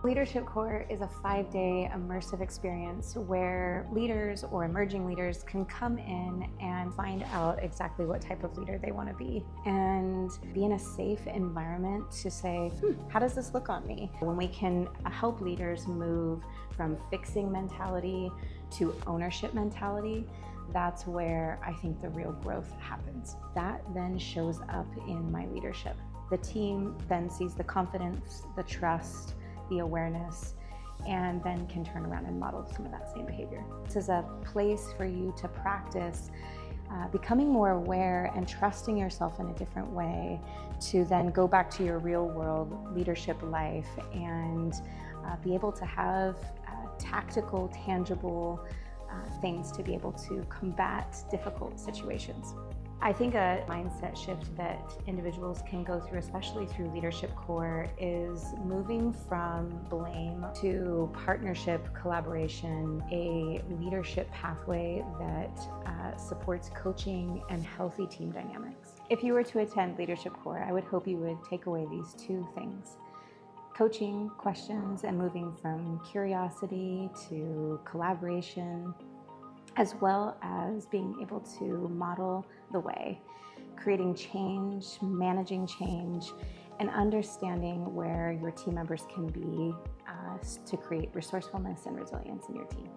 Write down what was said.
Leadership Core is a 5-day immersive experience where leaders or emerging leaders can come in and find out exactly what type of leader they want to be and be in a safe environment to say, how does this look on me? When we can help leaders move from fixing mentality to ownership mentality, that's where I think the real growth happens. That then shows up in my leadership. The team then sees the confidence, the trust, the awareness, and then can turn around and model some of that same behavior. This is a place for you to practice becoming more aware and trusting yourself in a different way to then go back to your real world leadership life and be able to have tactical, tangible things to be able to combat difficult situations. I think a mindset shift that individuals can go through, especially through Leadership Core, is moving from blame to partnership, collaboration, a leadership pathway that supports coaching and healthy team dynamics. If you were to attend Leadership Core, I would hope you would take away these two things: coaching questions and moving from curiosity to collaboration, as well as being able to model the way, creating change, managing change, and understanding where your team members can be to create resourcefulness and resilience in your team.